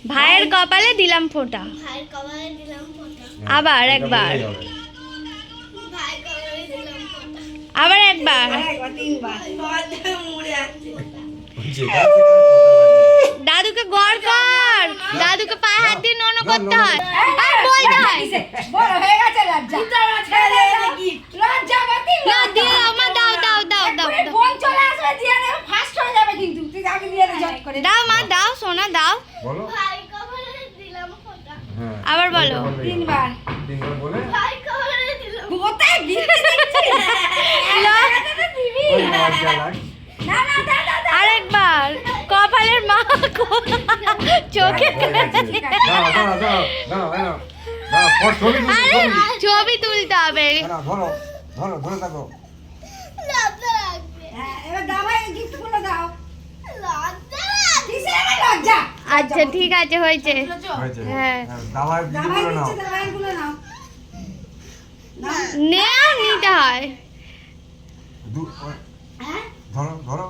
ভাইয়ের কপালে দিলাম ফোঁটা। ভাইয়ের কপালে দিলাম ফোঁটা। আবার একবার। ভাইয়ের কপালে দিলাম ফোঁটা। আবার একবার। দাদুকে গড় কর। দাদুকে পায়ে হাত দিয়ে নন করতে হয়। আর বলতে হয়। বড় হয়ে গেছে লজ্জা না দিয়ে মা দাও দাও দাও দাও দাও। বোন চলে আসবে দিয়ে দেবে ফার্স্ট হয়ে যাবে কিন্তু তুই আগে দিয়ে দে ঝট করে দাও মা দাও সোনা দাও। বলো ভাইয়ের কপালে দিলাম ফোঁটা। হ্যাঁ আবার বলো। তিনবার বলে ভাইয়ের কপালে দিলাম কোথায় গিয়ে দিচ্ছি ওই লজ্জা লাগ না না দাদা আরেকবার কপালের মা চোখে দাও দাও দাও দাও দাও দাও ছবি ছবি তুলতে হবে। ধরো ধরো ধরে থাকো লজ্জা লাগবে। হ্যাঁ এবার দাবাই গিফটগুলো দাও লজ্জা লাগবে। কিসের আবার লজ্জা আচ্ছা ঠিক আছে হয়েছে। হয়েছে হ্যাঁ। দাওয়ার দাবাই দিগুলো নাও দিচ্ছে দাবাইগুলো নাও নেও নিতে হয়। ধরো ধরো